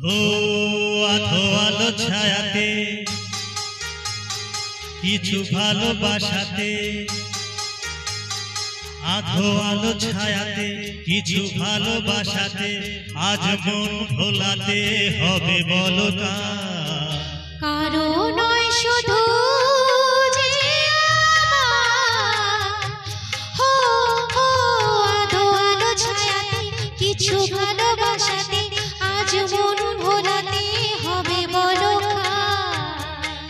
ও আধো আলো ছায়াতে কিছু ভালোবাসাতে, আধো আলো ছায়াতে কিছু ভালোবাসাতে, আজ মন ভোলাতে হবে বলো কারো নয় শুধু যে আধো আলো ছায়াতে কিছু ভালোবাসাতে, আজ মন ভোলাতে হবে বলো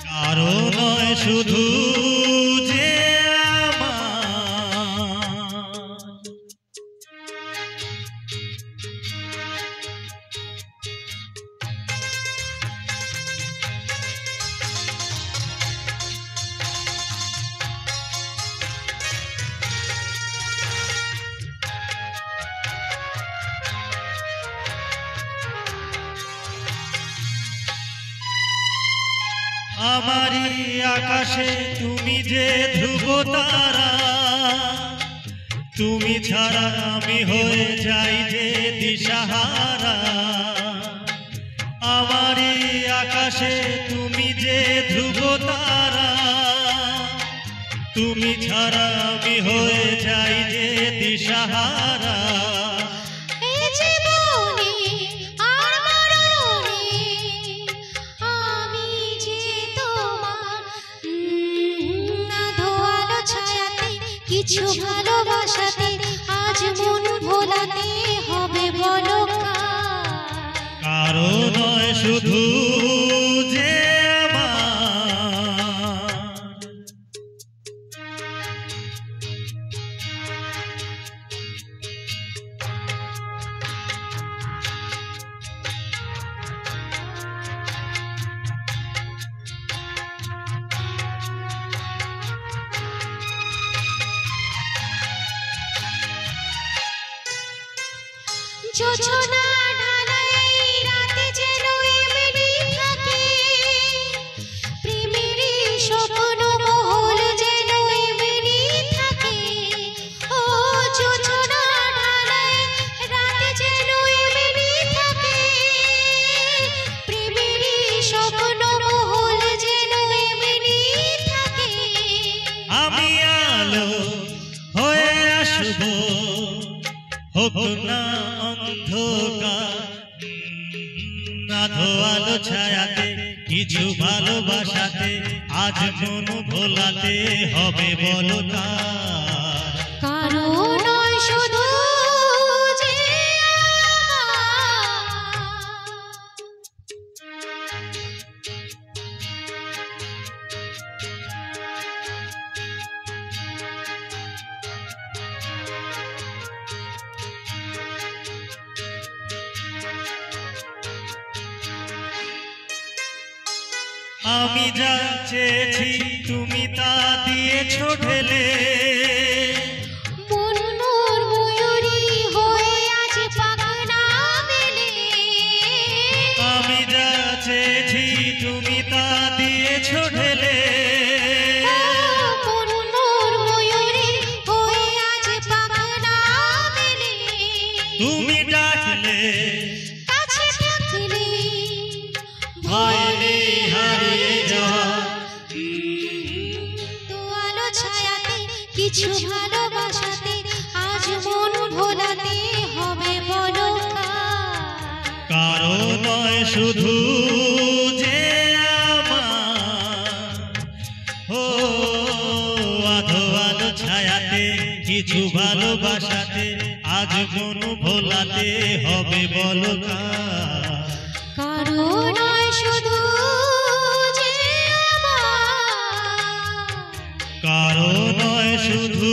কারো নয় শুধু যে আমারি আকাশে তুমি যে ধ্রুব তারা, তুমি ছাড়া আমি হয়ে যাই যে দিশাহারা। আমারি আকাশে তুমি যে ধ্রুব তারা, তুমি ছাড়া আমি হয়ে যাই যে দিশাহারা। কিছু ভালোবাসাতে আজ মন ভোলাতে হবে বলো কারো নয় শুধু যে জোছনা ঢালাই রাতে যেন এমনি থাকে, প্রেমের স্বপ্ন মহল যেন এমনি থাকে। ও জোছনা ঢালাই রাতে যেন এমনি থাকে, প্রেমের স্বপ্ন মহল যেন এমনি থাকে। আমি আলো হয়ে আসবো, হোক না অন্ধকার। আধো আলো ছায়াতে কিছু ভালোবাসাতে, আজ মন ভোলাতে হবে বলো কারো নয় শুধু যে আমি যা চেয়েছি তুমি তা দিয়েছো ঢেলে, মন মোর ময়ূরী হয়ে আজ পাখনা মেলে। আমি যা চেয়েছি তুমি তা দিয়েছো ঢেলে, মন মোর ময়ূরী হয়ে আজ পাখনা মেলে। তুমি ডাকলে কাছে থাকলে ভয় নেই হারিয়ে যাওয়া। তো আলো ছায়াতে কিছু ভালোবাসাতে, আজ মন ভোলাতে হবে বলো কারো নয় শুধু যে ও আধো আলো ছায়াতে কিছু ভালোবাসাতে, আজ মন ভোলাতে হবে বলো কারো নয় শুধু যে কারো নয় শুধু